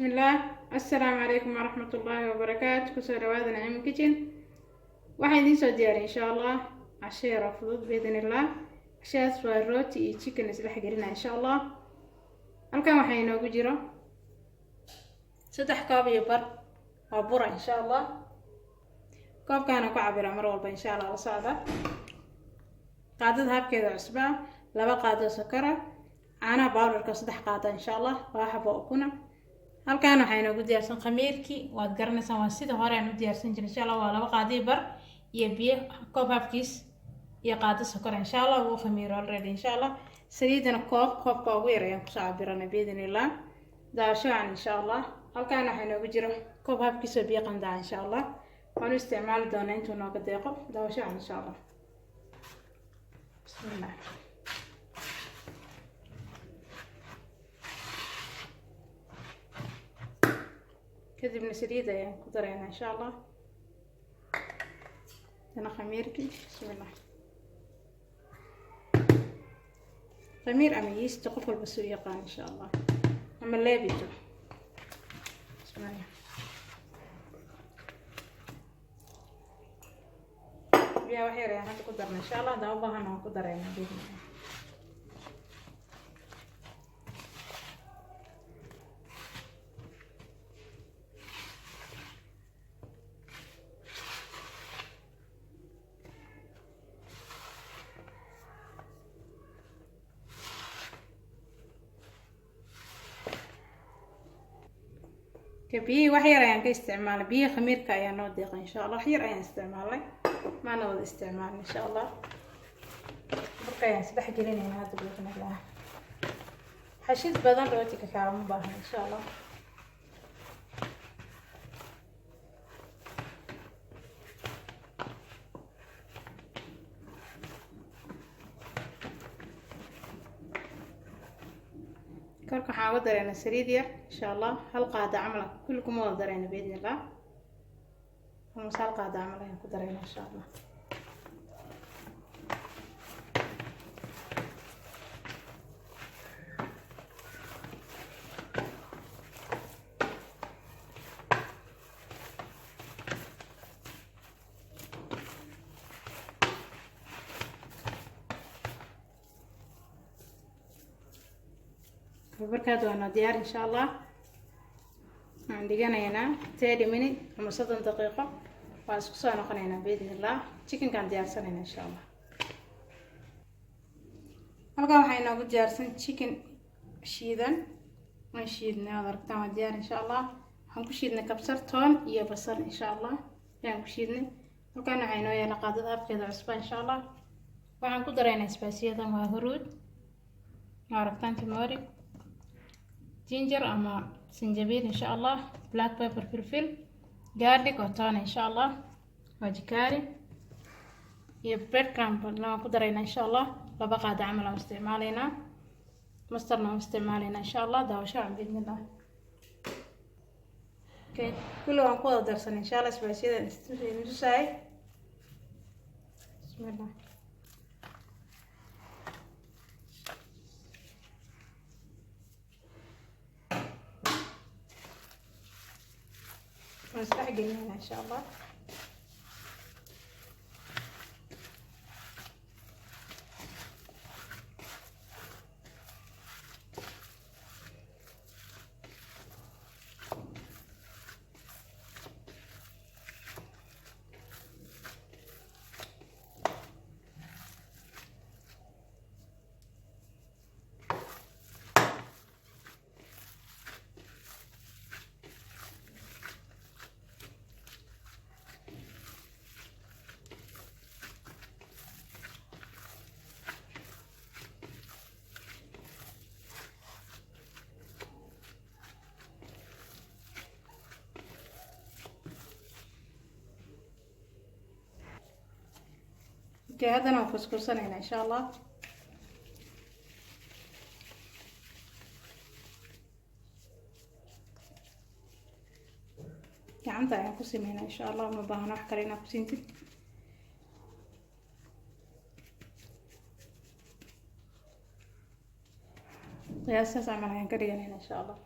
بسم الله. السلام عليكم ورحمة الله وبركاته. كسر هذا نعيم كيتشن. waxaan idiin soo diyaariyay insha allah casho yar oo fudud biidin illah. Cashadas waa rooti iyo chicken isla xiriirina insha allah. Halkan waxaa inoogu jiro 3 koob iyo bar oo bur insha allah. koobkaan ku cabira mar walba insha allah la socda. qaadada habkeeda cusba 2 qaado sokor caana powderka 3 qaado insha allah waa xabo ukuna. halkan waxaa inoogu diyaarsan khamiirkii waad garanaysaa waa sida hore aan u diyaarsan jiray insha allah waa 2 qaado bar iyo biyo koob habkiis iyo qaado sokor insha allah wuu khamiiro already insha allah. saliidana koobka ugu yar ayaan ku soo cabirana biidin illah daashaan insha allah. halkan waxaa inoogu jiro koob habkiis oo biyo qandac insha allah waan isticmaali doonaa intuu nooga deeqo daashaan insha allah. bismillah. kadibna saliid ayaan ku dareynaa insha allah. dana khamiirkii bismillah. khamiir ama yeast qof walba soo yaqaan insha allah ama leebito bismillah. biyaha wax yar ayaan hadda ku darnaa insha allah haddaan u baahana waan ku dareynaa biidnillah. biyihi wax yar ayaan ka isticmaalay biyihi khamiirka ayaa noo deeqay insha allah wax yar ayaan isticmaalay maana wada isticmaalin insha allah. burka ayaan isdhex gelinaynaa hadda biidnillah. xashid badan rootiga kaalama baahna insha allah. korka waxaan uga dareynaa saliid yar insha allah hal qaado camal kulli kuma wada dareyna biidin illah. almost hal qaado camal ayaan ku dareynaa insha allah. barkaad waana diyaar insha allah. waxaan dhiganaynaa 30 minute ama 30 daqiiqo waan isku soo noqonaynaa biidin illah. chickenkaan diyaarsanaynaa insha allah. halkan waxaa inoogu diyaarsan chicken shiidan waan shiidnay waad aragtaan waa diyaar insha allah. waxaan ku shiidnay kabsar toon iyo basal insha allah ayaan ku shiidnay. halkan waxaa inoo yaala qaadada afkeeda cusba insha allah. waxaan ku dareynaa spiceyadan waa huruud waa aragtaan turmeric ginger ama sinjabiil insha allah black pepper filfil garlic oo toon insha allah wajikaari iyo bread crumb waan ku dareynaa insha allah 2 qaado camal aan isticmaalaynaa mustard aan isticmaalaynaa insha allah daawashaan biidnillah. okay kulli waan ku wada darsan insha allah spiceyadan istusay bismillah. ونسرح قلنا إن شاء الله. هذا أنا كسكسنا هنا إن شاء الله. gacanta ayaan ku sameynaa insha allah ma baahna wax kale inaa ku siintid. qiyaastaas camal ayaan ka dhiganayna insha allah.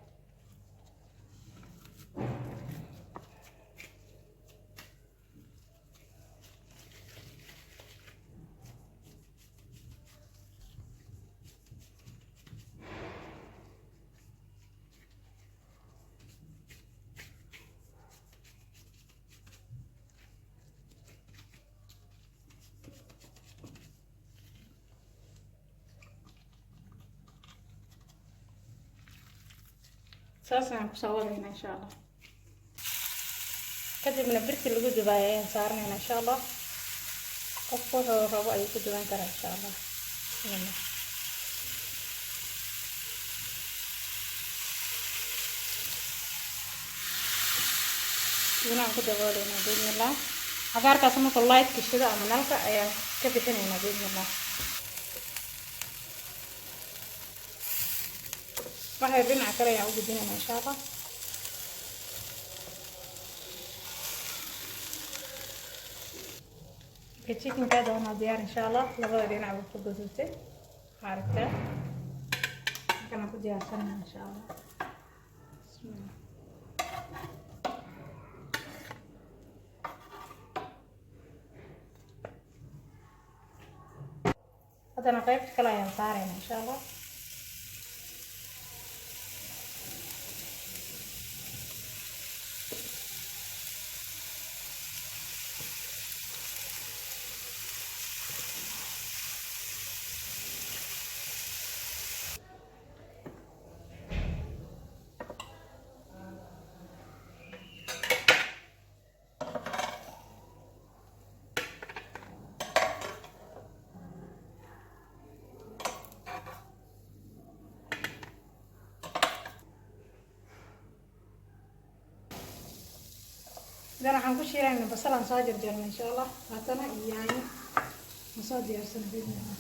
saasaan kusoo wadayna insha allah. kadibna birti lagu dubaayo ayaan saarnayna insha allah. qofku wuxuu rabo ayuu ku duban karaa insha allah. Gunaan ku dabooleyna bismillah. Cagaarkaas marka light kishida ama nalka ayaan ka bixinayna bismillah. waxay dhinaca kale ayaan u gudbinayna insha allah. chicken ka doona diyaar insha allah. labada dhinac buu ku gudubtay aragtaa kana ku diyaarsanayna insha allah. bismillah. hadana qaybta kale ayaan saarayna insha allah. dan waxaan ku shiilaynaa basal aan soo jarjarnay insha allah. haddana yaanyo aan soo diyaarsana bismillah.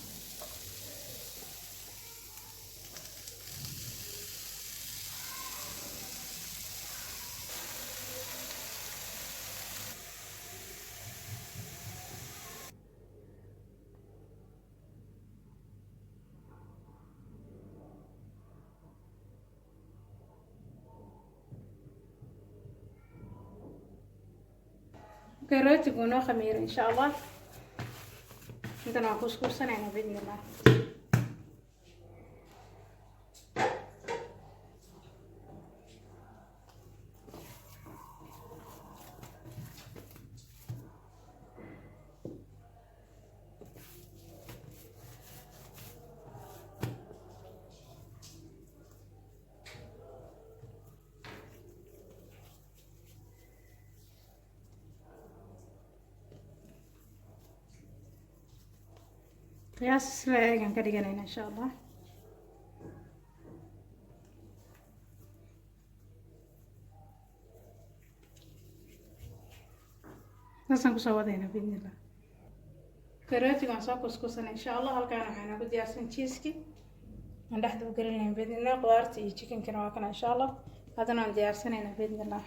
rootigu noo khamiiro insha allah. intan waan kuskuursanayna bismillah. qiyaas isla eegan ka dhiganayna insha allah. saasaan kusoo wadayna bismillah. rootigaan soo kuskuusanay insha allah. halkaan waxayna ku diyaarsan cheeski aan dhexda u gelinayn bismillah. qudaarta iyo chickenkana waa kana insha allah. haddana aan diyaarsanayna bismillah.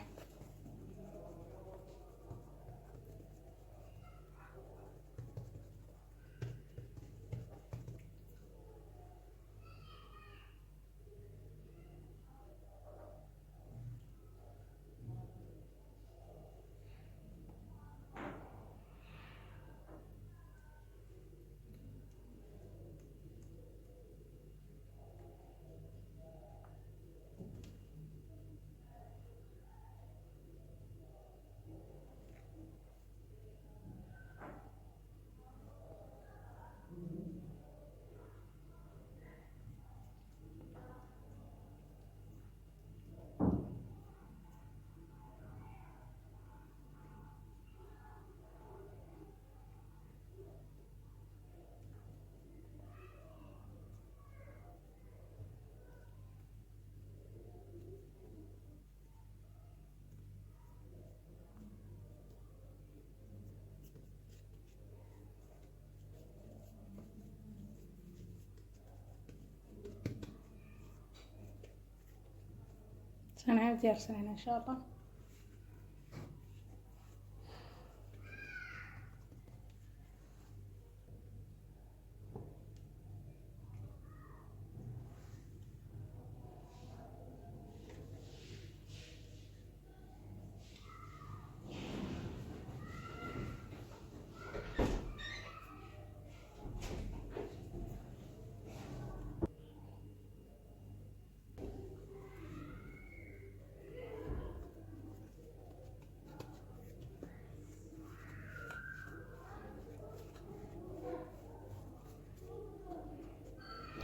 أنا ديارسنين إن شاء الله.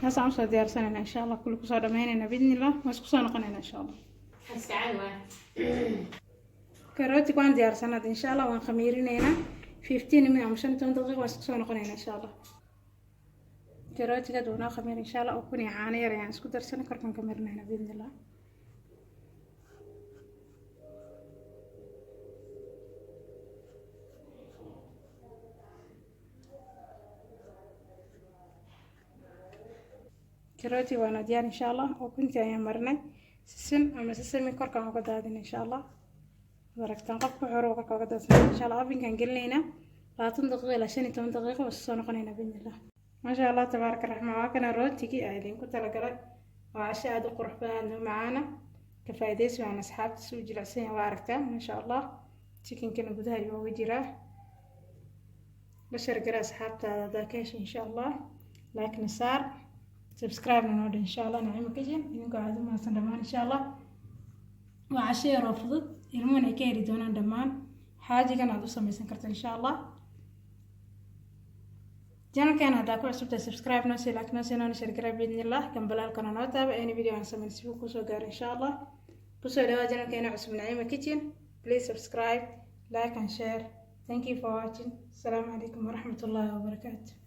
هسه عم صار ديار سنة إن شاء الله كل كسر دمينا بإذن الله واسكسر نقننا إن شاء الله. كاروتي وان ديار سنة إن شاء الله وان خميرينينا 15 من عشان 10 دقيقة واسكسون نقنينا إن شاء الله كاروتي قد ونا خمير إن شاء الله وكوني عانير يعني اسكو درسنا كركن كمرنا هنا بإذن الله كاروتي وانا ديار إن شاء الله وكنت يعني مرنا سسن أما سسن من كركن وقدادين إن شاء الله دركتان قفك حروق وقدادين إن شاء الله أبين كان قلنا 30 دقيقة إلى 10 دقيقة واسكسون نقنينا بإذن الله ما شاء الله تبارك الرحمن وكان روتيكي أهلين كنت لقرأ وعشاء هذا قرح بان معانا كفايديس وعن أصحاب تسوي جلسين واركتا ما شاء الله تشيكن كنا بدها اليوم وجراه بشر قرأ أصحاب ذاكاش إن شاء الله لايك نصار سبسكرايب نود إن شاء الله نعيم كجن إنكم عادوا ما صندمان إن شاء الله وعشاء رفضت يرمون كيري دونان دمان حاجة كان عدو سميسن كرت إن شاء الله channel kan haddaa ku cusubtahay subscribe noo sii like noo sii noona share garaa biidnillah gambalaalkana noo taaba any video aan sameyn si uu kusoo gaaro insha allah kusoo dhawaad channelkeena cusub Naciima Kitchen please subscribe like and share thank you for watching assalamu alaikum warahmatullahi wabarakatuh